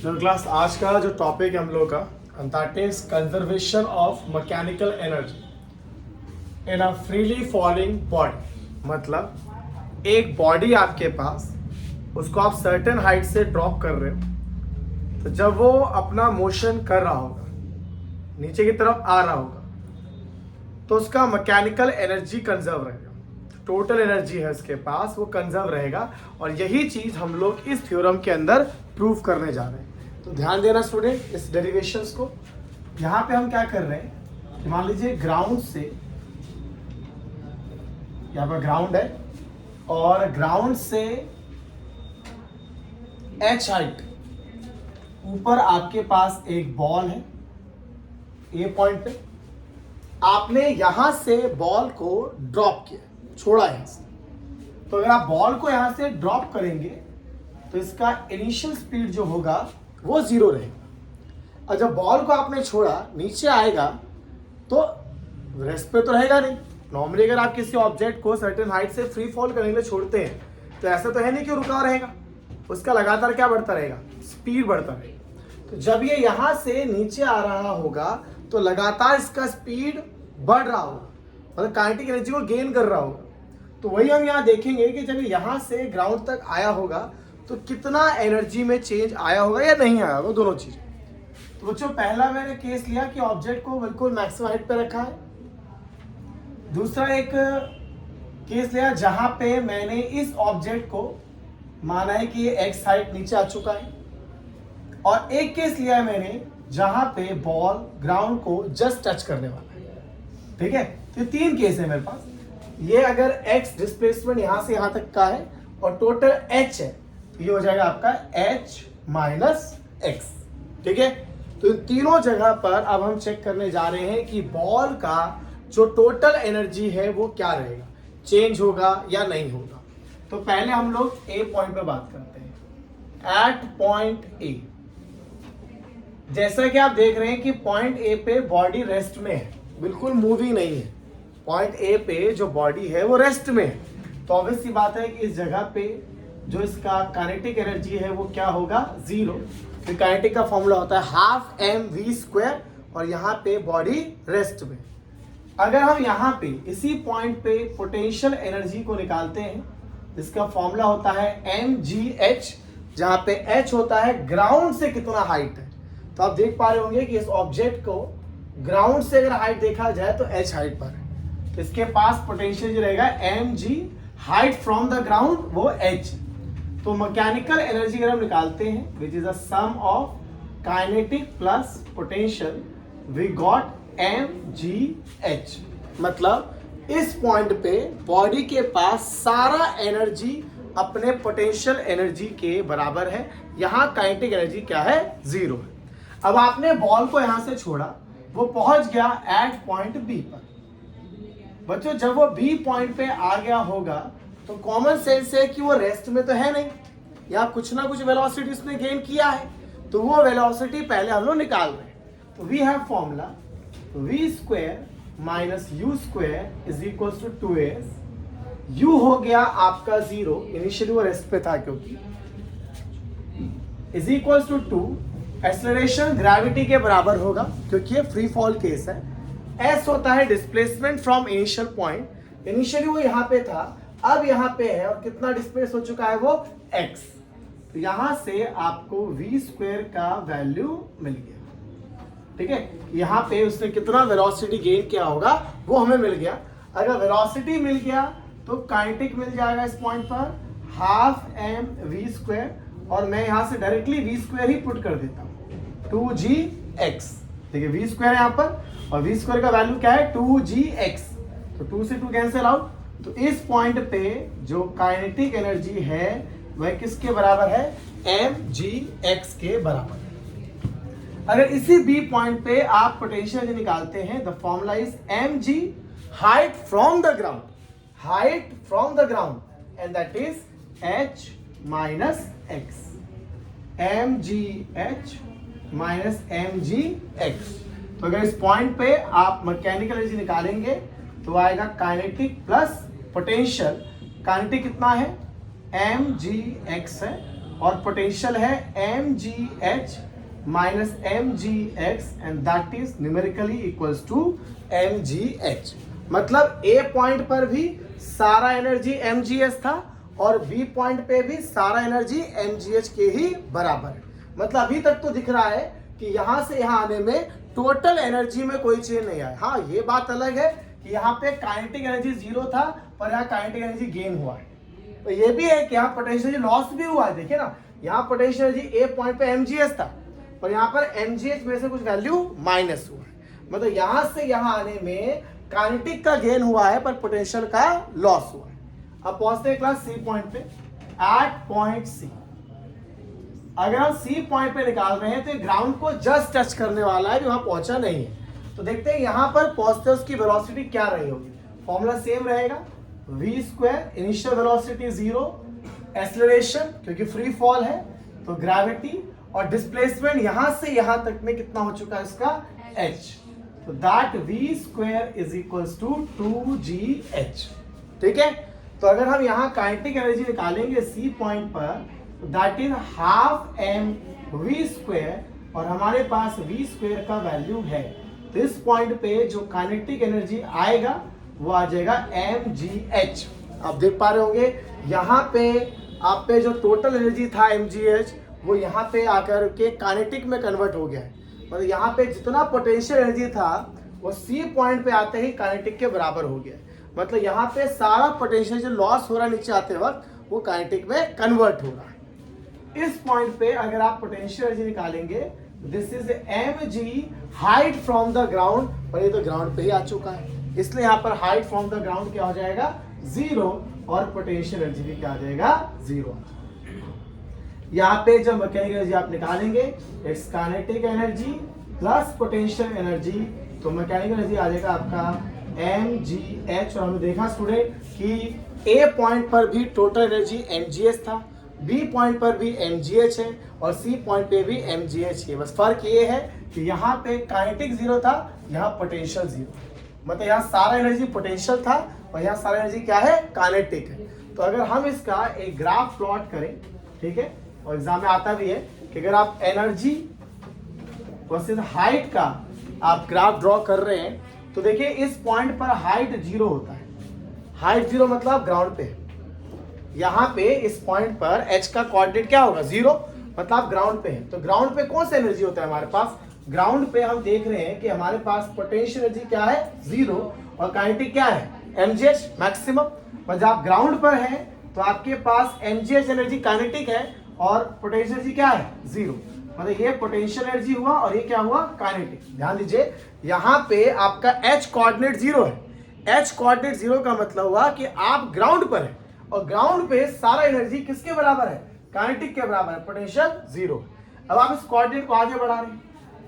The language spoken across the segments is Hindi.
तो क्लास आज का जो टॉपिक है हम लोग का that is conservation of mechanical energy in a freely falling body. मतलब एक बॉडी आपके पास, उसको आप सर्टेन हाइट से ड्रॉप कर रहे हो, तो जब वो अपना मोशन कर रहा होगा, नीचे की तरफ आ रहा होगा, तो उसका मैकेनिकल एनर्जी कंजर्व रहेगा। टोटल एनर्जी है उसके पास, वो कंजर्व रहेगा। और यही चीज हम लोग इस थ्योरम के अंदर प्रूव करने जा रहे हैं। तो ध्यान देना स्टूडेंट इस डेरिवेशंस को। यहाँ पे हम क्या कर रहे हैं कि मान लीजिए ग्राउंड से, यहाँ पर ग्राउंड है और ग्राउंड से h हाइट ऊपर आपके पास एक बॉल है ए पॉइंट पे। आपने यहां से बॉल को ड्रॉप किया, छोड़ा यहां से। तो अगर आप बॉल को यहां से ड्रॉप करेंगे तो इसका इनिशियल स्पीड जो होगा वो 0 रहेगा। और जब बॉल को आपने छोड़ा, नीचे आएगा तो रेस्ट पे तो रहेगा नहीं। नॉर्मली अगर आप किसी ऑब्जेक्ट को सर्टेन हाइट से फ्री फॉल करने के लिए छोड़ते हैं तो ऐसा तो है नहीं कि रुका रहेगा, उसका लगातार क्या बढ़ता रहेगा, स्पीड बढ़ता रहेगा। तो जब ये यहां से नीचे आ रहा होगा तो लगातार इसका स्पीड बढ़ रहा होगा, मतलब काइनेटिक एनर्जी को गेन कर रहा होगा। तो वही हम यहाँ देखेंगे कि जब यहाँ से ग्राउंड तक आया होगा तो कितना एनर्जी में चेंज आया होगा या नहीं आया होगा, दोनों चीजें। तो बच्चों पहला मैंने केस लिया कि ऑब्जेक्ट को बिल्कुल मैक्सिमम हाइट पे रखा है। दूसरा एक केस लिया जहां पे मैंने इस ऑब्जेक्ट को माना है कि ये एक्स हाइट नीचे आ चुका है। और एक केस लिया है मैंने जहां पे बॉल ग्राउंड को जस्ट टच करने वाला है। ठीक है, तो 3 केस है मेरे पास। ये अगर x डिस्प्लेसमेंट यहां से यहां तक का है और टोटल h है तो ये हो जाएगा आपका h माइनस x। ठीक है, तो इन तीनों जगह पर अब हम चेक करने जा रहे हैं कि बॉल का जो टोटल एनर्जी है वो क्या रहेगा, चेंज होगा या नहीं होगा। तो पहले हम लोग a पॉइंट पे बात करते हैं। एट पॉइंट a, जैसा कि आप देख रहे हैं कि पॉइंट ए पे बॉडी रेस्ट में है, बिल्कुल मूव ही नहीं है। पॉइंट ए पे जो बॉडी है वो रेस्ट में है। तो ऑब्वियस सी बात है कि इस जगह पे जो इसका काइनेटिक एनर्जी है वो क्या होगा, 0। तो काइनेटिक का फॉर्मूला होता है हाफ mv², और यहाँ पे बॉडी रेस्ट में। अगर हम यहाँ पे इसी पॉइंट पे पोटेंशियल एनर्जी को निकालते हैं, इसका फॉर्मूला होता है mgh, जहाँ पे h होता है ग्राउंड से कितना हाइट है। तो आप देख पा रहे होंगे कि इस ऑब्जेक्ट को ग्राउंड से अगर हाइट देखा जाए तो h हाइट पर है, तो इसके पास पोटेंशियल जो रहेगा mg, height from the ground वो h। तो मैकेनिकल एनर्जी अगर हम निकालते हैं which is the sum of kinetic plus potential, we got mgh। मतलब इस पॉइंट पे बॉडी के पास सारा एनर्जी अपने पोटेंशियल एनर्जी के बराबर है। यहाँ काइनेटिक एनर्जी क्या है, 0 है। अब आपने बॉल को यहां से छोड़ा, वो पहुंच गया एट पॉइंट बी पर। बच्चों जब वो बी पॉइंट पे आ गया होगा तो कॉमन सेंस है कि वो रेस्ट में तो है नहीं, या कुछ ना कुछ वेलोसिटी उसने गेन किया है। तो वो वेलोसिटी पहले हम लोग निकाल रहे हैं। तो we have formula v² minus u² is equal to 2s। u हो गया आपका 0, इनिशियली वो रेस्ट पे था क्योंकि, is equal to 2। Acceleration gravity के बराबर होगा क्योंकि ये फ्री फॉल केस है। s होता है displacement from initial point, initially वो यहाँ पे था, अब यहाँ पे है और कितना डिस्प्लेस हो चुका है वो x। तो यहां से आपको v² का वैल्यू मिल गया। ठीक है, यहाँ पे उसने कितना वेलोसिटी गेन किया होगा वो हमें मिल गया। अगर वेलोसिटी मिल गया तो काइनेटिक मिल जाएगा इस पॉइंट पर हाफ mv², और मैं यहां से डायरेक्टली v² ही पुट कर देता हूं, 2gx। देखिए v² है यहाँ पर और v² का वैल्यू क्या है, 2gx। तो 2 से 2 कैंसिल आउट। तो इस पॉइंट पे जो काइनेटिक एनर्जी है वह किसके बराबर है, mgx के बराबर है। अगर इसी बी पॉइंट पे आप पोटेंशियल एनर्जी निकालते हैं, the formula is mg, height from the ground, height from the ground, and that is h minus x, mgh minus mgx। तो अगर इस पॉइंट पे आप मैकेनिकल एनर्जी निकालेंगे तो आएगा काइनेटिक प्लस पोटेंशियल। काइनेटिक कितना है, mgx है, और पोटेंशियल है mgh minus mgx and that is numerically equals to mgh। मतलब ए पॉइंट पर भी सारा एनर्जी mgs था और बी पॉइंट पे भी सारा एनर्जी mgh के ही बराबर है। मतलब अभी तक तो दिख रहा है कि यहां से यहां आने में टोटल एनर्जी में कोई चेंज नहीं आया। हाँ, ये बात अलग है कि यहाँ पे काइनेटिक एनर्जी 0 था पर यहाँ काइनेटिक एनर्जी गेन हुआ है। तो ये भी है कि यहाँ पोटेंशियल लॉस भी हुआ है। देखिए ना, यहाँ पोटेंशियल एनर्जी ए पॉइंट पे mgs था पर यहाँ पर mgh में से कुछ वैल्यू माइनस हुआ है। मतलब यहाँ से यहाँ आने में काइनेटिक का गेन हुआ है पर पोटेंशियल का लॉस हुआ है। अब पहुंचते हैं क्लास सी पॉइंट पे। एट पॉइंट सी अगर हम सी पॉइंट पे निकाल रहे हैं तो ग्राउंड को जस्ट टच करने वाला है, वहां पहुंचा नहीं है। तो देखते हैं यहां पर पहुंचते उसकी वेलोसिटी क्या रही होगी। फॉर्मूला सेम रहेगा, v square initial velocity 0, acceleration क्योंकि फ्री फॉल है तो ग्रेविटी, और डिस्प्लेसमेंट यहां से यहां तक में कितना हो चुका है इसका h। तो that v square is equals to 2gh। ठीक है, तो अगर हम यहाँ काइनेटिक एनर्जी निकालेंगे सी पॉइंट पर that is half m v square, और हमारे पास वी स्क्वायर का वैल्यू है। तो इस पॉइंट पे जो काइनेटिक एनर्जी आएगा वो आ जाएगा mgh। आप देख पा रहे होंगे यहाँ पे आप पे जो टोटल एनर्जी था mgh वो यहाँ पे आकर के काइनेटिक में कन्वर्ट हो गया है। मतलब यहाँ पे जितना पोटेंशियल एनर्जी था वो सी पॉइंट पे आते ही काइनेटिक के बराबर हो गया है। मतलब यहाँ पे सारा पोटेंशियल जो लॉस हो रहा है नीचे आते वक्त वो काइनेटिक में कन्वर्ट हो रहा है। इस पॉइंट पे अगर आप पोटेंशियल एनर्जी निकालेंगे, this is mg height from the ground, पर ये तो ग्राउंड पे ही आ चुका है इसलिए यहाँ पर हाइट फ्रॉम द ग्राउंड क्या हो जाएगा 0, और पोटेंशियल एनर्जी भी क्या आ जाएगा 0। यहाँ पे जब मैकेनिकल एनर्जी आप निकालेंगे it's kinetic energy plus potential energy, तो मैकेनिकल एनर्जी आ जाएगा आपका mgh। और हमने देखा स्टूडेंट कि ए पॉइंट पर भी टोटल एनर्जी mgh था, बी पॉइंट पर भी mgh है और सी पॉइंट पे भी mgh है। बस फर्क ये है कि यहाँ पे काइनेटिक 0 था, यहाँ पोटेंशियल 0। मतलब यहाँ सारा एनर्जी पोटेंशियल था और यहाँ सारा एनर्जी क्या है काइनेटिक है। तो अगर हम इसका एक ग्राफ प्लॉट करें, ठीक है, और एग्जाम में आता भी है कि अगर आप एनर्जी वर्सेस हाइट का आप ग्राफ ड्रॉ कर रहे हैं तो देखिए इस पॉइंट पर हाइट 0 होता है। हाइट 0 मतलब ग्राउंड पे। यहाँ पे इस पॉइंट पर h का कोऑर्डिनेट क्या होगा 0, मतलब आप ग्राउंड पे हैं। तो ग्राउंड पे कौन सा एनर्जी होता है हमारे पास, ग्राउंड पे हम देख रहे हैं कि हमारे पास पोटेंशियल एनर्जी क्या है 0 और काइनेटिक क्या है mgh मैक्सिमम। और जब आप ग्राउंड पर हैं तो आपके पास mgh एनर्जी काइनेटिक है और पोटेंशियल एनर्जी क्या है 0। मतलब ये पोटेंशियल एनर्जी हुआ और ये क्या हुआ काइनेटिक। ध्यान दीजिए यहाँ पे आपका h कोऑर्डिनेट 0 है। h कोऑर्डिनेट 0 का मतलब हुआ कि आप ग्राउंड पर हैं और ग्राउंड पे सारा एनर्जी किसके बराबर है काइनेटिक के बराबर है, पोटेंशियल 0। अब आप इस कोऑर्डिनेट को आगे बढ़ा रहे हैं,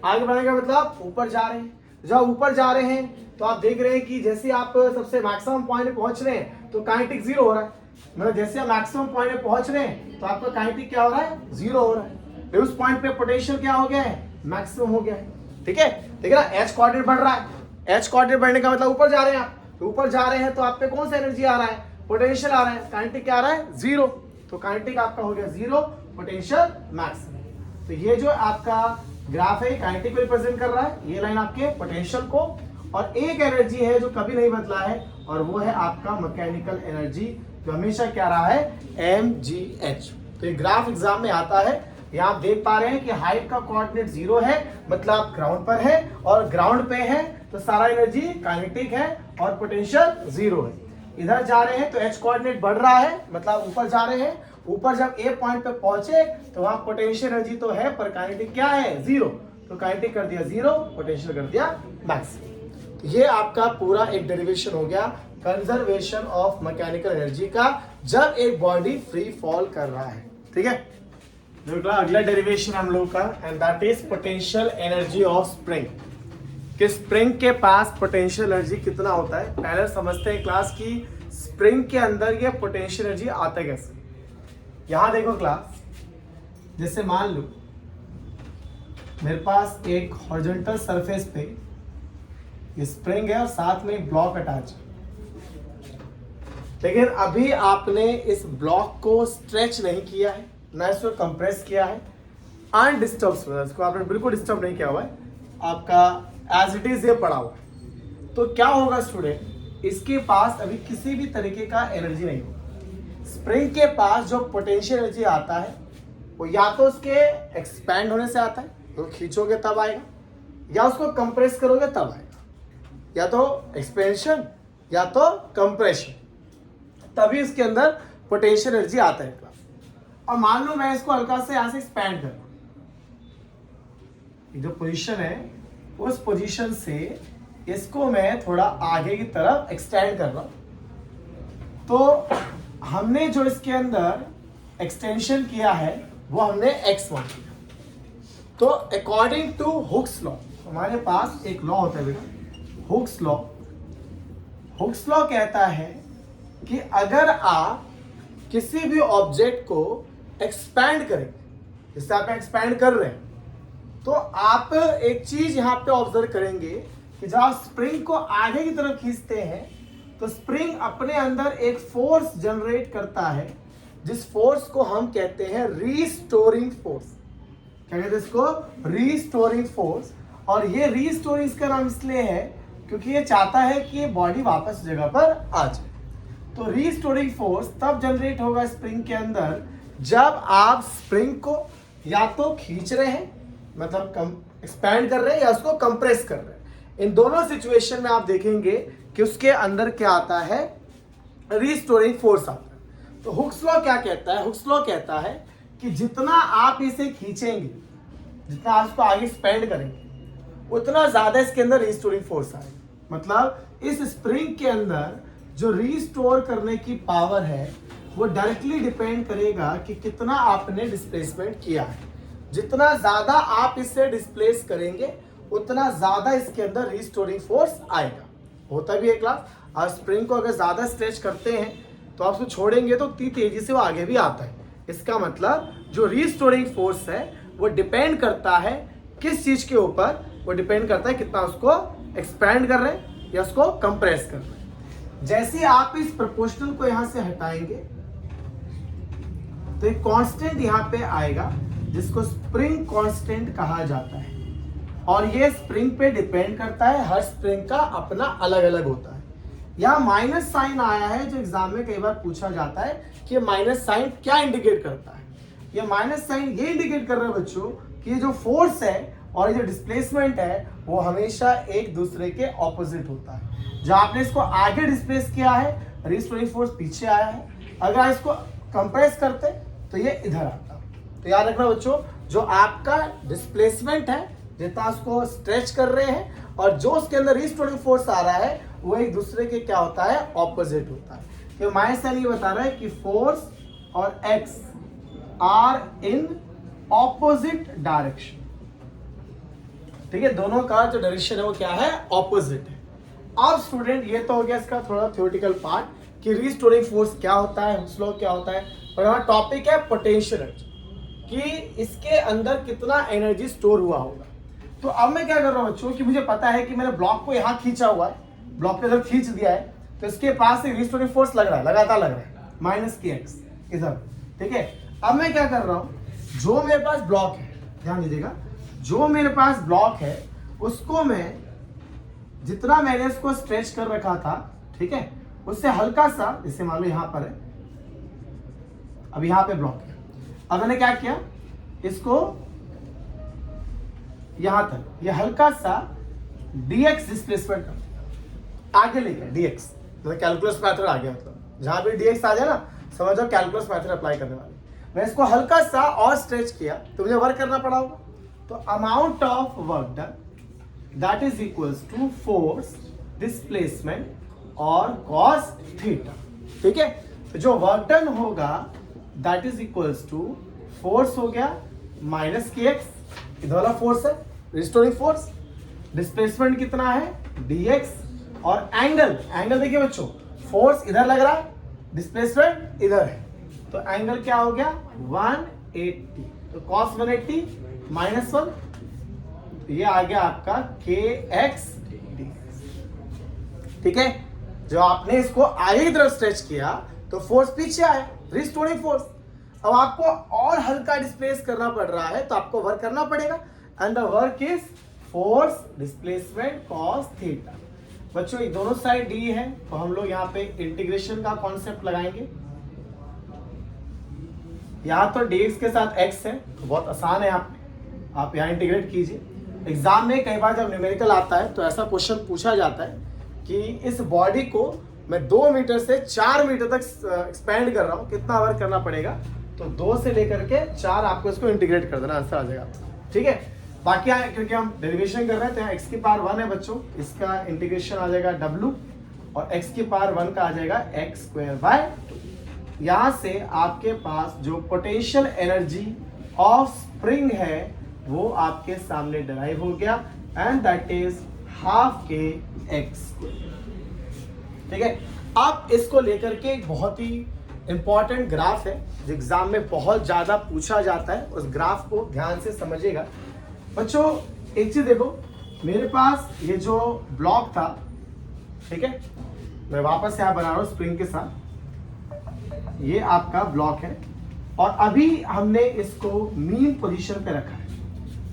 आगे बढ़ने का मतलब ऊपर जा रहे हैं। जब ऊपर जा रहे हैं तो आप देख रहे हैं कि जैसे आप सबसे मैक्सिमम पॉइंट पे पहुंच रहे हैं तो काइनेटिक 0 हो रहा है। मतलब जैसे आप मैक्सिमम पॉइंट पे पहुंच रहे हैं तो आपका काइनेटिक क्या हो रहा है 0 हो रहा है। उस पॉइंट पे पोटेंशियल क्या हो गया है मैक्सिमम हो गया है। ठीक है, देखिए ना h कोऑर्डिनेट बढ़ रहा है। h कोऑर्डिनेट बढ़ने का मतलब ऊपर जा रहे हैं आप, तो ऊपर जा रहे हैं तो आप पे कौन सा एनर्जी आ रहा है पोटेंशियल आ रहा है। काइनेटिक क्या आ रहा है 0, तो काइनेटिक आपका हो गया 0, पोटेंशियल मैक्सिमम। तो ये जो आपका ग्राफ है काइनेटिक को रिप्रेजेंट कर रहा है, ये लाइन आपके पोटेंशियल को, और एक एनर्जी है जो कभी नहीं बदला है और वो है आपका मैकेनिकल एनर्जी जो हमेशा क्या रहा है mgh। तो ये ग्राफ एग्जाम में आता है। यहाँ आप देख पा रहे हैं कि हाइट का कोऑर्डिनेट 0 है, मतलब आप ग्राउंड पर है और ग्राउंड पे है तो सारा एनर्जी काइनेटिक है और पोटेंशियल 0 है। इधर जा रहे हैं तो h कोऑर्डिनेट बढ़ रहा है, मतलब ऊपर जा रहे हैं। ऊपर जब ए पॉइंट पे पहुंचे तो वहां पोटेंशियल एनर्जी तो है पर काइनेटिक क्या है 0, तो काइनेटिक कर दिया 0, पोटेंशियल कर दिया मैक्सिमम। तो ये आपका पूरा एक डेरिवेशन हो गया कंजर्वेशन ऑफ मैकेनिकल एनर्जी का जब एक बॉडी फ्री फॉल कर रहा है। ठीक है, अगला डेरिवेशन हम लोग का and that is potential energy of spring. कि स्प्रिंग के पास पोटेंशियल एनर्जी कितना होता है पहले समझते हैं क्लास की स्प्रिंग के अंदर ये पोटेंशियल एनर्जी आता कैसे। यहां देखो क्लास, जैसे मान लो मेरे पास एक हॉरिजॉन्टल सरफेस पे ये स्प्रिंग है और साथ में एक ब्लॉक अटैच है, लेकिन अभी आपने इस ब्लॉक को स्ट्रेच नहीं किया है, ना इसको कंप्रेस किया है, अनडिस्टर्ब, इसको आपने बिल्कुल डिस्टर्ब नहीं किया हुआ है, आपका एज इट इज ये पड़ा हुआ है। तो क्या होगा स्टूडेंट, इसके पास अभी किसी भी तरीके का एनर्जी नहीं होगा। स्प्रिंग के पास जो पोटेंशियल एनर्जी आता है वो या तो उसके एक्सपैंड होने से आता है, तो खींचोगे तब आएगा, या उसको कंप्रेस करोगे तब आएगा, या तो एक्सपेंशन या तो कंप्रेशन, तभी इसके अंदर पोटेंशियल एनर्जी आता है। और मान लो मैं इसको हल्का से यहां से एक्सपैंड कर रहा हूं, जो पोजीशन है उस पोजीशन से इसको मैं थोड़ा आगे की तरफ एक्सटेंड कर रहा हूं, तो हमने जो इसके अंदर एक्सटेंशन किया है वो हमने x1 किया। तो अकॉर्डिंग टू हुक्स लॉ, हमारे पास एक लॉ होता है बेटा, हुक्स लॉ। हुक्स लॉ कहता है कि अगर आप किसी भी ऑब्जेक्ट को एक्सपैंड करें, जैसे आप एक्सपैंड कर रहे हैं, तो आप एक चीज यहां पे ऑब्जर्व करेंगे कि जब आप स्प्रिंग को आगे की तरफ खींचते हैं तो स्प्रिंग अपने अंदर एक फोर्स जनरेट करता है, जिस फोर्स को हम कहते हैं रीस्टोरिंग फोर्स। क्या कहते हैं इसको? Restoring force. और ये रीस्टोरिंग का नाम इसलिए है क्योंकि ये चाहता है कि ये बॉडी वापस जगह पर आ जाए। तो रीस्टोरिंग फोर्स तब जनरेट होगा स्प्रिंग के अंदर जब आप स्प्रिंग को या तो खींच रहे हैं, मतलब एक्सपैंड कर रहे हैं, या उसको कंप्रेस कर रहे हैं। इन दोनों सिचुएशन में आप देखेंगे कि उसके अंदर क्या आता है, रीस्टोरिंग फोर्स आता है। तो हुक्स लॉ क्या कहता है? हुक्स लॉ कहता है कि जितना आप इसे खींचेंगे, जितना आप इसको आगे एक्सपेंड करेंगे, उतना ज्यादा इसके अंदर रीस्टोरिंग फोर्स आएगा। मतलब इस स्प्रिंग के अंदर जो रीस्टोर करने की पावर है वो डायरेक्टली डिपेंड करेगा कि कितना आपने डिस्प्लेसमेंट किया है। जितना ज्यादा आप इसे डिस्प्लेस करेंगे उतना ज्यादा इसके अंदर रीस्टोरिंग फोर्स आएगा। होता भी है क्लास, आप स्प्रिंग को अगर ज्यादा स्ट्रेच करते हैं तो आप उसको छोड़ेंगे तो तेजी से वो आगे भी आता है। इसका मतलब जो रीस्टोरिंग फोर्स है वो डिपेंड करता है किस चीज के ऊपर, वो डिपेंड करता है कितना उसको एक्सपैंड कर रहे हैं या उसको कंप्रेस कर रहे हैं। जैसे आप इस प्रोपोर्शनल को यहां से हटाएंगे तो एक कांस्टेंट यहां पे आएगा जिसको स्प्रिंग कांस्टेंट कहा जाता है, और ये स्प्रिंग पे डिपेंड करता है। हर स्प्रिंग का अपना अलग अलग होता है। यहाँ माइनस साइन आया है जो एग्जाम में कई बार पूछा जाता है कि माइनस साइन क्या इंडिकेट करता है। ये माइनस साइन ये इंडिकेट कर रहा है बच्चों कि ये जो फोर्स है और ये जो डिस्प्लेसमेंट है वो हमेशा एक दूसरे के ऑपोजिट होता है। जब आपने इसको आगे डिस्प्लेस किया है, रीस्टोरिंग फोर्स पीछे आया है। अगर आप इसको कंप्रेस करते तो ये इधर आता। तो याद रखना बच्चों, जो आपका डिस्प्लेसमेंट है, जितना उसको स्ट्रेच कर रहे हैं, और जो उसके अंदर रीस्टोरिंग फोर्स आ रहा है वो एक दूसरे के क्या होता है, ऑपोजिट होता है। तो माइनस साइन ये बता रहा है कि फोर्स और x are in opposite direction. ठीक है, दोनों का जो डायरेक्शन है वो क्या है, ऑपोजिट है। अब स्टूडेंट ये तो हो गया इसका थोड़ा थ्योरेटिकल पार्ट कि रीस्टोरिंग फोर्स क्या होता है, हुक्स लॉ क्या होता है। और हमारा टॉपिक है पोटेंशियल एनर्जी, कि इसके अंदर कितना एनर्जी स्टोर हुआ होगा। तो अब मैं क्या कर रहा हूं बच्चों कि मुझे पता है कि मैंने ब्लॉक को यहां खींचा हुआ है, ब्लॉक पे अगर खींच दिया है तो इसके पास एक रीस्टोरिंग फोर्स लग रहा है, लगातार लग रहा है, माइनस की एक्स इधर। ठीक है, अब मैं क्या कर रहा हूं, जो मेरे पास ब्लॉक है, ध्यान दीजिएगा, जो मेरे पास ब्लॉक है उसको मैं जितना मैंने इसको स्ट्रेच कर रखा था, ठीक है, उससे हल्का सा, जैसे मान लो यहां पर है, अब यहां पे ब्लॉक है, अब मैंने क्या किया, इसको यहां तक ये हल्का सा dx डिस्प्लेसमेंट कर दिया, आगे लेके dx, मतलब कैलकुलस मेथड आ गया। मतलब जहां भी dx आ जाए ना, समझ जाओ कैलकुलस मेथड अप्लाई करने वाले। मैं इसको हल्का सा और स्ट्रेच किया तो मुझे वर्क करना पड़ा होगा। तो amount of work done that is equals to force displacement और कॉस थीटा। ठीक है, तो जो वर्क डन होगा that is equals to force हो गया माइनस की एक्स, इधर वाला फोर्स है रिस्टोरिंग फोर्स, डिस्प्लेसमेंट कितना है dx, और एंगल, एंगल देखिए बच्चों, फोर्स इधर लग रहा है, डिस्प्लेसमेंट इधर है, तो एंगल क्या हो गया 180। तो cos 180 -1, ये आ गया आपका kx dx। ठीक है, जो आपने इसको आगे की तरफ स्ट्रेच किया तो फोर्स पीछे आया, रिस्टोरिंग फोर्स। अब आपको और हल्का डिस्प्लेस करना पड़ रहा है तो आपको वर्क करना पड़ेगा, and the work is force displacement cos theta. बच्चों ये दोनों साइड डी है तो हम लोग यहाँ पे इंटीग्रेशन का कॉन्सेप्ट लगाएंगे। यहाँ तो dx के साथ x है तो बहुत आसान है, आप यहाँ इंटीग्रेट कीजिए। एग्जाम में कई बार जब न्यूमेरिकल आता है तो ऐसा क्वेश्चन पूछा जाता है कि इस बॉडी को मैं 2 मीटर से 4 मीटर तक एक्सपेंड कर रहा हूँ, कितना वर्क करना पड़ेगा? तो 2 से लेकर के 4 आपको इसको इंटीग्रेट कर देना, आंसर आ जाएगा। ठीक है, बाकी क्योंकि हम डेरिवेशन कर रहे हैं तो यहाँ x की पावर 1 है बच्चों, इसका इंटीग्रेशन आ जाएगा w, और x की पावर 1 का आ जाएगा x स्क्वायर बाय 2। यहाँ से आपके पास जो पोटेंशियल एनर्जी ऑफ स्प्रिंग है वो आपके सामने डराइव हो गया, एंड दैट इज हाफ के x। ठीक है, आप इसको लेकर के एक बहुत ही इंपॉर्टेंट ग्राफ है जो एग्जाम में बहुत ज्यादा पूछा जाता है, उस ग्राफ को ध्यान से समझिएगा। बच्चों एक चीज देखो, मेरे पास ये जो ब्लॉक था, ठीक है, मैं वापस यहाँ बना रहा हूँ स्प्रिंग के साथ, ये आपका ब्लॉक है और अभी हमने इसको मीन पोजीशन पे रखा है।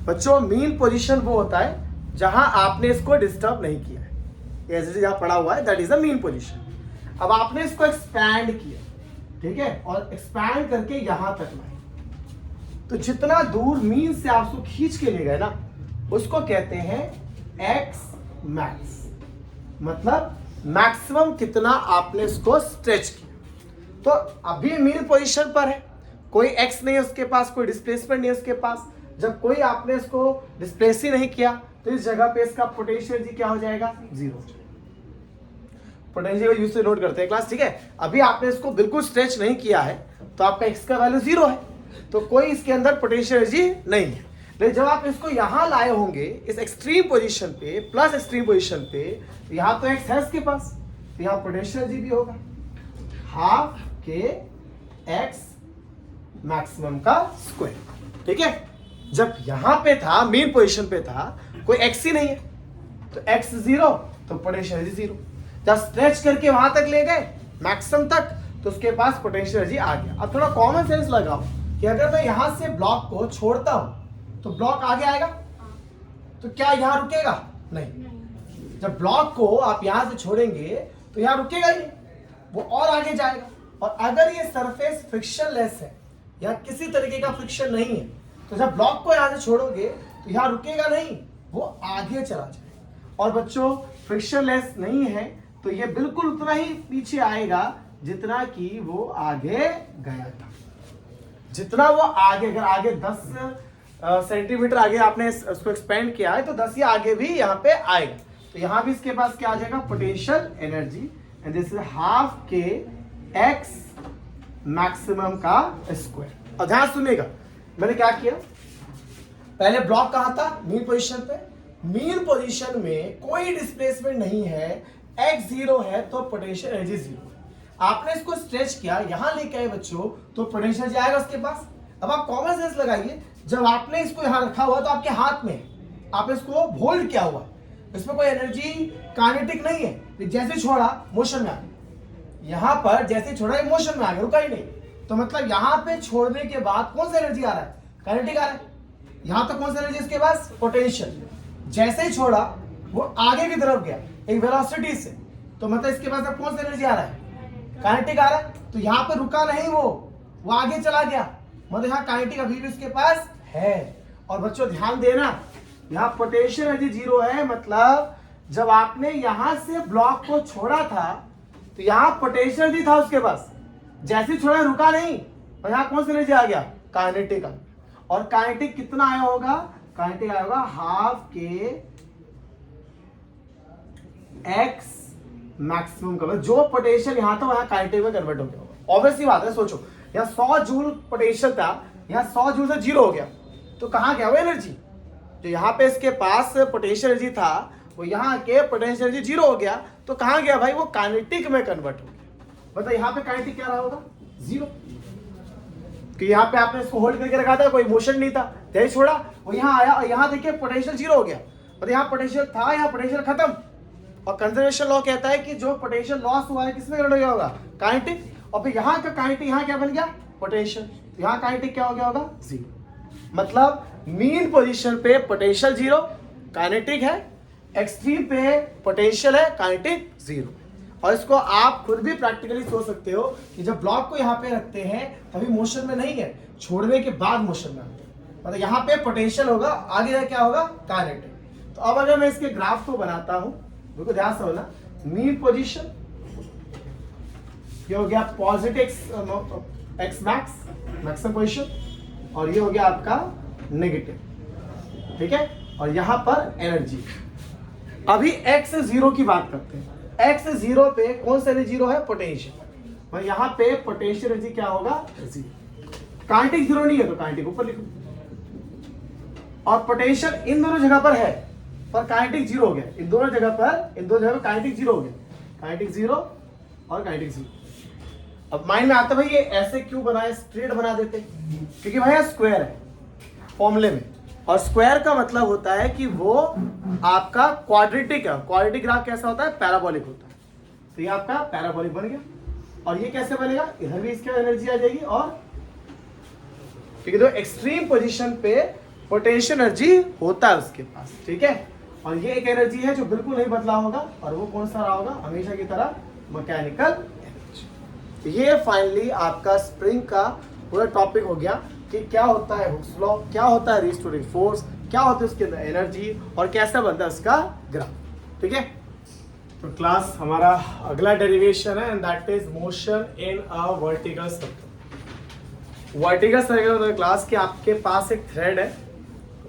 बच्चों मीन पोजीशन वो होता है जहां आपने इसको डिस्टर्ब नहीं किया है, ऐसे जहां पड़ा हुआ है that is the mean position. अब आपने इसको एक्सपैंड किया, ठीक है, और एक्सपैंड करके यहां तक लाए, तो जितना दूर मीन से आप उसको खींच के ले गए ना उसको कहते हैं एक्स मैक्स, मतलब मैक्सिमम कितना आपने इसको स्ट्रेच किया। तो अभी मीन पोजीशन पर है, कोई एक्स नहीं है उसके पास, कोई डिस्प्लेसमेंट नहीं है उसके पास। जब कोई आपने इसको डिस्प्लेस ही नहीं किया तो इस जगह पे इसका पोटेंशियल एनर्जी क्या हो जाएगा? 0। पोटेंशियल यूज से नोट करते हैं क्लास, ठीक है। अभी आपने इसको बिल्कुल स्ट्रेच नहीं किया है तो आपका x का वैल्यू 0 है, तो कोई इसके अंदर पोटेंशियल एनर्जी नहीं है। लेकिन जब आप इसको यहां लाए होंगे इस एक्सट्रीम पोजीशन पे प्लस एक्सट्रीम पोजीशन पे, तो यहां तो x है इसके पास, तो यहां पोटेंशियल एनर्जी भी होगा हाफ के x मैक्सिमम का स्क्वायर। ठीक है, जब यहां पे था मेन पोजीशन पे था कोई x ही नहीं है तो x 0 तो पोटेंशियल एनर्जी 0। जब स्ट्रेच करके वहां तक ले गए मैक्सिमम तक तो उसके पास पोटेंशियल एनर्जी आ गया। अब थोड़ा कॉमन सेंस लगाओ कि अगर मैं यहां से ब्लॉक को छोड़ता हूं तो ब्लॉक आगे आएगा, तो क्या यहां रुकेगा? नहीं। जब ब्लॉक को आप यहां से छोड़ेंगे तो यहां रुकेगा ही, वो और आगे जाएगा। और अगर ये सरफेस फ्रिक्शनलेस है या किसी तरीके का फ्रिक्शन नहीं है तो जब ब्लॉक को यहां से छोड़ोगे तो यहां रुकेगा नहीं, वो आगे चला जाएगा। और बच्चों फ्रिक्शनलेस नहीं है तो ये बिल्कुल उतना ही पीछे आएगा जितना कि वो आगे गया था। जितना वो आगे, अगर आगे 10 सेंटीमीटर आगे आपने इसको एक्सपेंड किया है तो 10 ही आगे भी यहाँ पे आएगा। तो यहाँ भी इसके पास क्या आ जाएगा? Potential energy, and this is half के एक्स मैक्सिमम का स्क्वायर। और ध्यान सुनिएगा, मैंने क्या किया, पहले ब्लॉक कहाँ था? मीन पोजीशन पे। मीन पोजीशन में कोई डिस्प्लेसमेंट नहीं है, x 0 है तो पोटेंशियल एनर्जी 0 है। आपने इसको स्ट्रेच किया, यहां लेके आए बच्चों तो पोटेंशियल एनर्जी आएगा उसके पास। अब आप कॉमन सेंस लगाइए, जब आपने इसको यहां रखा हुआ तो आपके हाथ में आपने इसको होल्ड किया हुआ, इसमें कोई एनर्जी काइनेटिक नहीं है। जैसे छोड़ा मोशन में आ गया, यहां पर जैसे छोड़ा ये मोशन में आ गया, रुका ही नहीं। तो मतलब यहां पे छोड़ने के बाद कौन सा एनर्जी आ रहा है? काइनेटिक आ रहा है। यहां तक कौन सा एनर्जी इसके पास? पोटेंशियल। जैसे ही छोड़ा वो आगे की तरफ गया एक वेलोसिटी से, तो मतलब इसके पास अब कौन सा एनर्जी आ रहा है? काइनेटिक आ रहा है। तो यहाँ पे रुका नहीं, वो आगे चला गया, मतलब यहाँ काइनेटिक अभी भी उसके पास है। और बच्चों ध्यान देना, यहाँ पोटेंशियल एनर्जी 0 है, मतलब जब आपने यहां से ब्लॉक को छोड़ा था तो यहाँ पोटेंशियल एनर्जी था उसके पास, जैसे छोड़ा रुका नहीं, और यहाँ कौन सा एनर्जी आ गया? काइनेटिक। और काइनेटिक कितना आया होगा? काइनेटिक आया होगा हाफ के एक्स मैक्सिमम का, जो पोटेंशियल यहां था वहां काइनेटिक में कन्वर्ट हो गया होगा। ऑब्वियसली बात है, सोचो यहाँ 100 जूल पोटेंशियल था, यहाँ 100 जूल से 0 हो गया, तो कहां गया वो एनर्जी? जो यहाँ पे इसके पास पोटेंशियल एनर्जी था वो यहाँ के पोटेंशियल एनर्जी 0 हो गया, तो कहां गया भाई? वो काइनेटिक में कन्वर्ट हो गया। मतलब यहाँ पे काइनेटिक क्या रहा होगा? 0। कि यहाँ पे आपने इसको होल्ड करके रखा था, कोई मोशन नहीं था, जैसे छोड़ा वो यहाँ आया और यहाँ देखिए पोटेंशियल 0 हो गया। मतलब यहाँ पोटेंशियल था, यहाँ पोटेंशियल खत्म। और कंजर्वेशन लॉ कहता है कि जो पोटेंशियल लॉस हुआ है किसमें कन्वर्ट हो गया होगा? काइनेटिक। और फिर यहाँ का काइनेटिक यहाँ क्या बन गया? पोटेंशियल। तो यहाँ काइनेटिक क्या हो गया होगा, जीरो। मतलब मीन पोजीशन पे पोटेंशियल जीरो, काइनेटिक है, एक्सट्रीम पे पोटेंशियल है, काइनेटिक जीरो। और इसको आप खुद भी प्रैक्टिकली सोच सकते हो कि जब ब्लॉक को यहाँ पे रखते हैं तभी मोशन में नहीं है, छोड़ने के बाद मोशन में आते हैं। मतलब यहाँ पे पोटेंशियल होगा, आगे जाके क्या होगा, काइनेटिक। तो अब अगर मैं इसके ग्राफ को बनाता हूं, देखो ध्यान से होना, मीन पोजीशन ये हो गया positive x max, maximum position, और ये हो गया आपका नेगेटिव, ठीक है। और यहां पर एनर्जी, अभी एक्स जीरो की बात करते हैं। एक्स जीरो पे कौन सा जीरो है, पोटेंशियल, और यहां पे पोटेंशियल एनर्जी क्या होगा, जीरो। काइनेटिक जीरो नहीं है तो काइनेटिक ऊपर लिखो, और पोटेंशियल इन दोनों जगह पर है पर काइनेटिक जीरो हो गया, इन दोनों जगह पर काइनेटिक जीरो हो गया, काइनेटिक जीरो और काइनेटिक जीरो। अब माइंड में आता है भाई ये ऐसे क्यों बनाए, स्ट्रेट बना देते, क्योंकि भाई स्क्वायर है फॉर्मूले में, और स्क्वायर का मतलब होता है कि वो आपका क्वाड्रेटिक है। क्वाड्रेटिक ग्राफ कैसा होता है, पैराबोलिक होता है। तो ये आपका पैराबोलिक बन गया। और ये कैसे बनेगा, इधर भी इसकी एनर्जी आ जाएगी, और क्योंकि तो एक्सट्रीम पोजीशन पे पोटेंशियल एनर्जी होता है उसके पास, ठीक है। और ये एक एनर्जी है जो बिल्कुल नहीं बदला होगा, और वो कौन सा रहा होगा, हमेशा की तरह मैकेनिकल एनर्जी। ये फाइनली आपका स्प्रिंग का पूरा टॉपिक हो गया कि क्या होता है हुक्स लॉ, क्या होता है रिस्टोरिंग फोर्स, क्या होता है उसके अंदर एनर्जी, और कैसा बनता है उसका ग्राफ, ठीक है। तो क्लास हमारा अगला डेरिवेशन है, and that is motion in a vertical circle. Vertical circle मतलब क्लास के आपके पास एक थ्रेड है,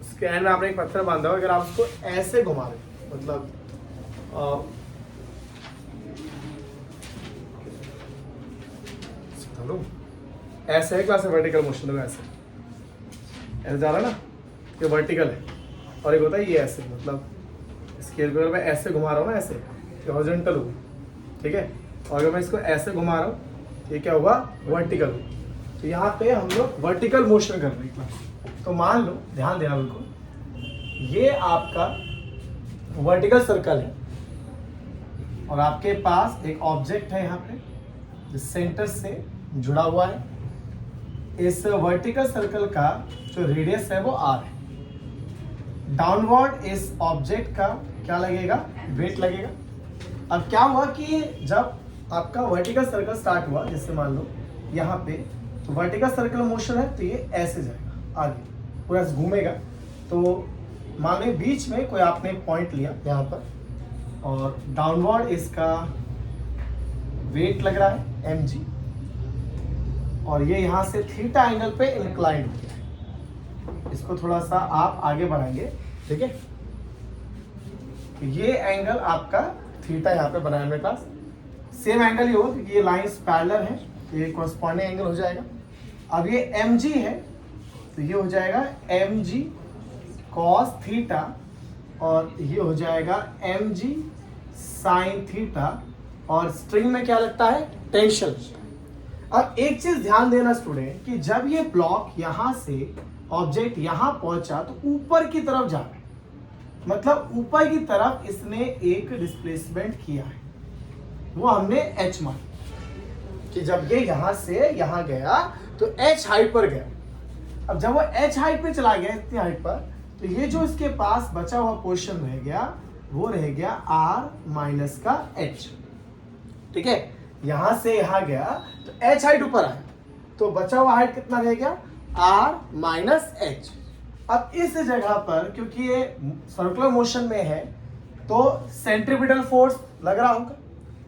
उसके एंड में आपने एक पत्थर बांधा हो, अगर आप उसको ऐसे घुमा रहे, मतलब ऐसे है क्लास में वर्टिकल मोशन में, ऐसे जा रहा है ना, ये वर्टिकल है, और एक होता है ये ऐसे, मतलब स्केल पे मैं ऐसे घुमा रहा हूँ ना, ऐसे हॉरिजॉन्टल हो, ठीक है। और अगर मैं इसको ऐसे घुमा रहा हूँ, ये क्या हुआ, वर्टिकल। तो यहाँ पे हम लोग वर्टिकल मोशन कर रहे हैं। तो मान लो, ध्यान देना बिल्कुल, ये आपका वर्टिकल सर्कल है, और आपके पास एक ऑब्जेक्ट है यहाँ पे जो सेंटर से जुड़ा हुआ है। इस वर्टिकल सर्कल का जो रेडियस है वो r है। डाउनवर्ड इस ऑब्जेक्ट का क्या लगेगा, वेट लगेगा। अब क्या हुआ कि जब आपका वर्टिकल सर्कल स्टार्ट हुआ, जैसे मान लो यहाँ पे, तो वर्टिकल सर्कल मोशन है, तो ये ऐसे जाएगा आगे, पूरा घूमेगा। तो मान लो बीच में कोई आपने पॉइंट लिया यहाँ पर, और डाउनवर्ड इसका वेट लग रहा है mg, और ये यहाँ से थीटा एंगल पे इंक्लाइंड हो गया है। इसको थोड़ा सा आप आगे बढ़ाएंगे, ठीक है। ये एंगल आपका थीटा यहाँ पे बनाया मेरे पास, सेम एंगल ही होगा क्योंकि ये लाइंस पैरेलल है, ये कॉरस्पॉन्डिंग एंगल हो जाएगा। अब ये mg है, तो ये हो जाएगा mg cos थीटा, और ये हो जाएगा mg sin थीटा, और स्ट्रिंग में क्या लगता है, टेंशन। अब एक चीज ध्यान देना स्टूडेंट, कि जब ये ब्लॉक यहां से ऑब्जेक्ट यहां पहुंचा तो ऊपर की तरफ जा रहा है, मतलब ऊपर की तरफ इसने एक डिस्प्लेसमेंट किया है, वो हमने h मान, कि जब ये यहां से यहां गया तो h हाइट पर गया। अब जब वो h हाइट पे चला गया, इतनी हाइट पर, तो ये जो इसके पास बचा हुआ पोर्शन रह गया, वो रह गया r माइनस का h, ठीक है। यहां से यहां गया तो h हाइट ऊपर आया, तो बचा हुआ हाइट कितना रह गया, r माइनस h। अब इस जगह पर क्योंकि ये सर्कुलर मोशन में है, तो सेंट्रीपिटल फोर्स लग रहा होगा।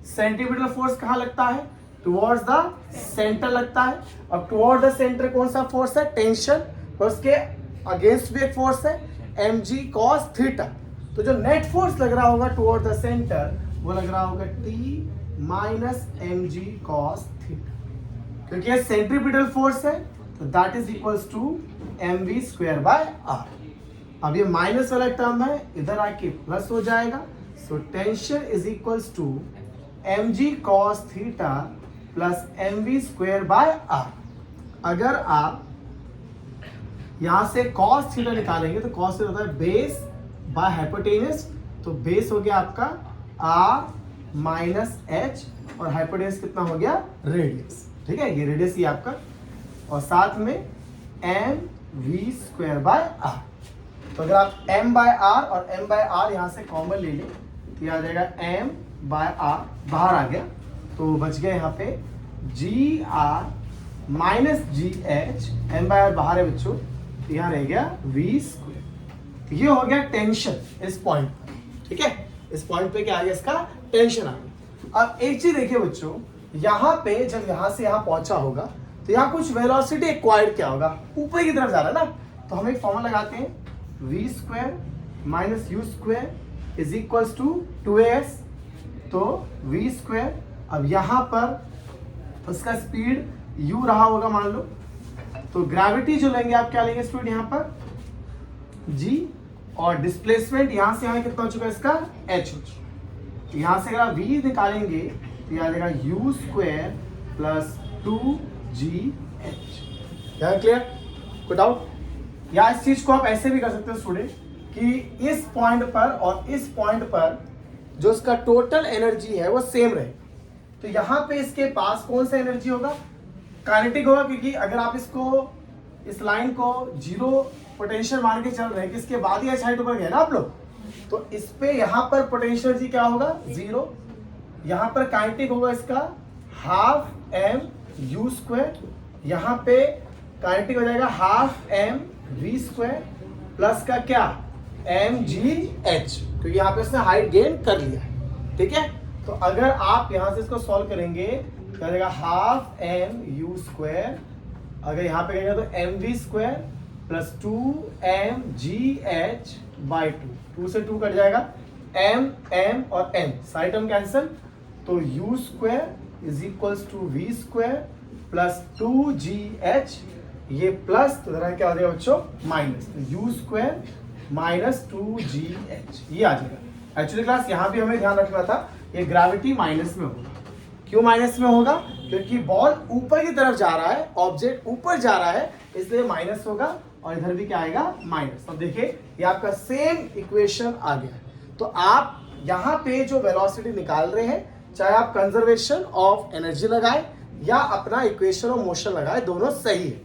सेंट्रीपिटल फोर्स कहाँ लगता है, टुवर्ड्स द सेंटर लगता है। अब टुवर्ड द सेंटर कौन सा फोर्स है, टेंशन, और उसके अगेंस्ट भी एक फोर्स है mg cos थीटा। तो जो नेट फोर्स लग रहा होगा टुवर्ड द सेंटर, वो लग रहा होगा t minus mg cos theta, क्योंकि ये सेंट्रीपिटल फोर्स है, तो that is equals to mv square by r। अब ये माइनस वाला टर्म है, इधर आके प्लस हो जाएगा, so tension is equals to mg cos theta plus mv square by r। अगर आप यहां से cos थीटा निकालेंगे तो cos थीटा होता है बेस बाय हाइपोटेनस, तो बेस हो गया आपका r माइनस h, और हाइपोटेनस कितना हो गया, रेडियस, ठीक है। ये रेडियस ही आपका, और साथ में m v square by r. तो अगर आप m बाय आर और m बाय आर यहाँ से कॉमन ले लें तो यह आ जाएगा m बाय आर, बाहर आ गया तो बच गया यहाँ पे g r minus g h, m by r बाहर है बच्चों, तो यहाँ रह गया वी स्क्वायर। तो ये हो गया टेंशन इस पॉइंट पर, ठीक है। इस पॉइंट पे क्या आ गया, इसका टेंशन आ गया। अब एक चीज देखिए बच्चों, यहाँ पे जब यहाँ से यहाँ पहुंचा होगा तो यहाँ कुछ वेलोसिटी एक्वायर्ड क्या होगा, ऊपर की तरफ जा रहा है ना, तो हम एक फॉर्मूला लगाते हैं v square minus u square is equals to 2as। तो वी स्क्वायर, अब यहाँ पर उसका स्पीड u रहा होगा मान लो, तो ग्रेविटी जो लेंगे आप क्या लेंगे स्पीड यहाँ पर g, और डिस्प्लेसमेंट यहाँ से यहाँ कितना हो चुका है इसका h हो चुका। तो यहाँ से अगर आप v निकालेंगे तो यह आ जाएगा u स्क्वायर प्लस 2gh। क्या क्लियर, कोई डाउट? या इस चीज को आप ऐसे भी कर सकते हो स्टूडेंट कि इस पॉइंट पर और इस पॉइंट पर जो इसका टोटल एनर्जी है वो सेम रहे, तो यहाँ पे इसके पास कौन सा एनर्जी होगा, काइनेटिक होगा, क्योंकि अगर आप इसको इस लाइन को जीरो पोटेंशियल मान के चल रहे हैं कि इसके बाद ही एच हाइट ऊपर गए ना आप लोग, तो इस पे यहाँ पर पोटेंशियल एनर्जी क्या होगा जीरो, यहाँ पर काइनेटिक होगा इसका हाफ एम यू स्क्वायर, यहाँ पे काइनेटिक हो जाएगा half m v square plus का क्या एम जी एच, क्योंकि यहाँ पे उसने हाइट गेन कर लिया है, ठीक है। तो अगर आप यहाँ से इसको सॉल्व करेंगे तो आ जाएगा हाफ एम यू स्क्वायर, अगर यहाँ पे करेंगे तो m v square plus 2mgh by 2 से 2 कट जाएगा, m और n साइड टर्म कैंसिल, तो u square is equals to v square plus 2gh, ये प्लस तो जरा क्या हो जाएगा बच्चों माइनस, तो u स्क्वायर माइनस 2gh ये आ जाएगा। एक्चुअली क्लास यहाँ भी हमें ध्यान रखना था, ये ग्रेविटी माइनस में होगा। क्यों माइनस में होगा, क्योंकि बॉल ऊपर की तरफ जा रहा है, ऑब्जेक्ट ऊपर जा रहा है, इसलिए माइनस होगा, और इधर भी क्या आएगा माइनस। अब देखिए ये आपका सेम इक्वेशन आ गया है। तो आप यहाँ पे जो वेलोसिटी निकाल रहे हैं, चाहे आप कंजर्वेशन ऑफ एनर्जी लगाए या अपना इक्वेशन ऑफ मोशन लगाए, दोनों सही है,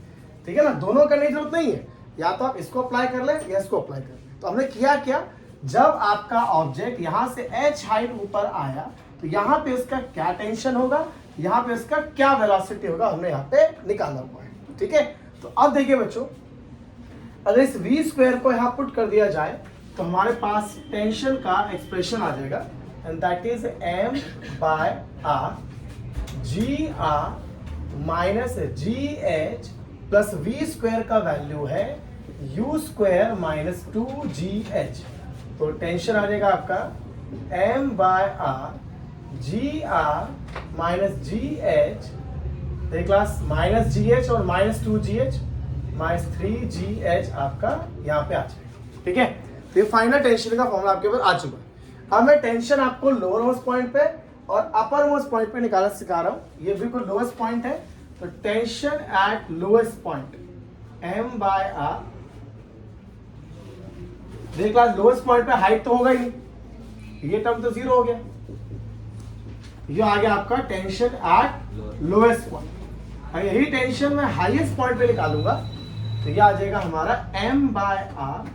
ठीक है ना, दोनों करने की जरूरत नहीं है, या तो आप इसको अप्लाई कर लें या इसको अप्लाई कर लें। तो हमने किया क्या, जब आपका ऑब्जेक्ट यहाँ से h हाइट ऊपर आया तो यहाँ पे उसका क्या टेंशन होगा, यहाँ पे उसका क्या वेलोसिटी होगा, हमने यहाँ पे निकाला हुआ है, ठीक है। तो अब देखिए बच्चों, अगर इस v स्क्वायर को यहाँ पुट कर दिया जाए तो हमारे पास टेंशन का एक्सप्रेशन आ जाएगा, and that is m by r g r minus g h plus v square का वैल्यू है u स्क्वायर माइनस 2gh। तो टेंशन आ जाएगा आपका m by r g r minus g h, class minus g h और माइनस 2gh माइनस 3gh आपका यहाँ पे आ जाएगा, ठीक है। तो ये फाइनल टेंशन का फॉर्मूला आपके पास आ चुका है। अब मैं टेंशन आपको लोअर मोस्ट पॉइंट पे और अपर मोस्ट पॉइंट पे निकालना सिखा रहा हूँ। ये बिल्कुल लोएस्ट पॉइंट है, तो tension at lowest point m by r, देख क्लास लोएस्ट पॉइंट पे हाइट तो होगा ही नहीं, ये टर्म तो जीरो हो गया, ये आ गया आपका टेंशन एट लोएस्ट पॉइंट। और यही टेंशन मैं हाईएस्ट पॉइंट पे निकालूंगा तो ये आ जाएगा हमारा m by r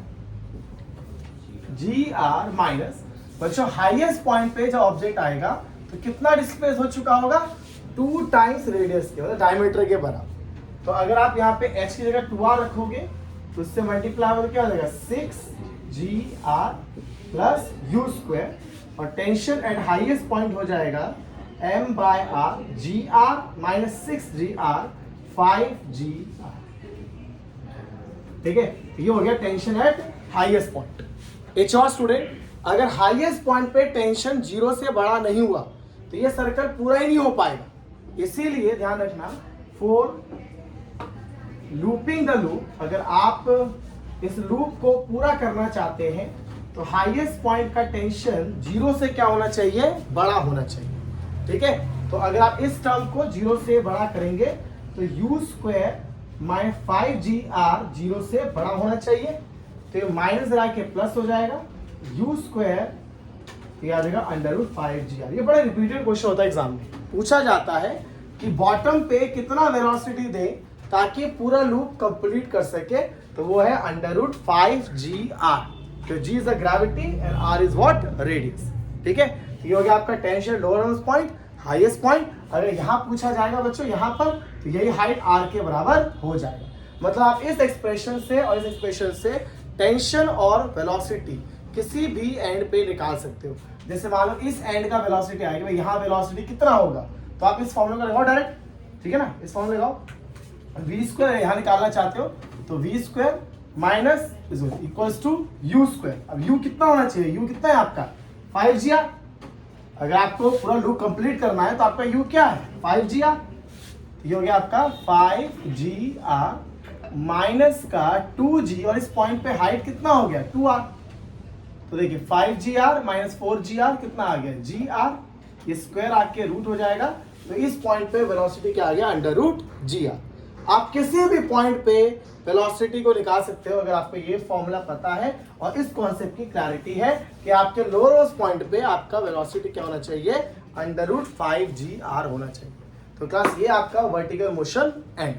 g r minus, बच्चों हाईएस्ट पॉइंट पे जब ऑब्जेक्ट आएगा तो कितना डिस्प्लेस हो चुका होगा, 2 टाइम्स रेडियस के, मतलब डायमीटर के बराबर। तो अगर आप यहाँ पे h की जगह 2r रखोगे तो इससे मल्टीप्लाई होकर क्या हो जाएगा 6gr प्लस u स्क्वायर, और टेंशन एट हाईएस्ट पॉइंट हो जाएगा m by r g r minus 6gr 5gr, ठीक है। ये हो गया टेंशन एट हाईएस्ट पॉइंट। एक और स्टूडेंट, अगर हाईएस्ट पॉइंट पे टेंशन जीरो से बड़ा नहीं हुआ तो ये सर्कल पूरा ही नहीं हो पाएगा, इसीलिए ध्यान रखना फॉर लूपिंग द लूप, अगर आप इस लूप को पूरा करना चाहते हैं तो हाईएस्ट पॉइंट का टेंशन जीरो से क्या होना चाहिए, बड़ा होना चाहिए, ठीक है। तो अगर आप इस टर्म को जीरो से बड़ा करेंगे तो u square minus 5gr zero से बड़ा होना चाहिए, तो ये माइनस लगा के प्लस हो जाएगा, u स्क्वायर आ जाएगा अंडर रूट 5gr। ये बड़ा रिपीटेड क्वेश्चन होता है एग्जाम में, पूछा जाता है कि बॉटम पे कितना वेलोसिटी दे ताकि पूरा लूप कंप्लीट कर सके, तो वो है √5GR। तो G is the gravity and R is what, radius. ठीक है, तो ये हो गया आपका tension lower point, highest point. अगर यहाँ पूछा जाएगा बच्चों यहाँ पर, तो यही हाइट R के बराबर हो जाएगा। मतलब आप इस एक्सप्रेशन से और इस एक्सप्रेशन से टेंशन और वेलोसिटी किसी भी एंड पे निकाल सकते हो। जैसे मान लो इस एंड का वेलोसिटी आएगा, भाई यहाँ वेलोसिटी कितना होगा, तो आप इस फॉर्मूले को लगाओ डायरेक्ट, ठीक है ना, इस फॉर्मूले लगाओ। v² यहाँ निकालना चाहते हो तो v² minus equals to u²। अब u कितना होना चाहिए, u कितना है आपका 5GR। अगर आपको पूरा लूप कंप्लीट करना है तो आपका u क्या है 5GR। ये हो गया आपका 5GR माइनस का 2G, और इस पॉइंट पे हाइट कितना हो गया 2R। तो देखिए 5GR माइनस 4GR कितना आ गया GR, ये स्क्वायर आके रूट हो जाएगा। तो इस पॉइंट पे वेलोसिटी क्या आ गया √GR। आप किसी भी पॉइंट पे वेलोसिटी को निकाल सकते हो अगर आपको ये फॉर्मूला पता है और इस कॉन्सेप्ट की क्लैरिटी है कि आपके लोअर पॉइंट पे आपका वेलोसिटी क्या होना चाहिए √5GR होना चाहिए। तो क्लास ये आपका वर्टिकल मोशन एंड।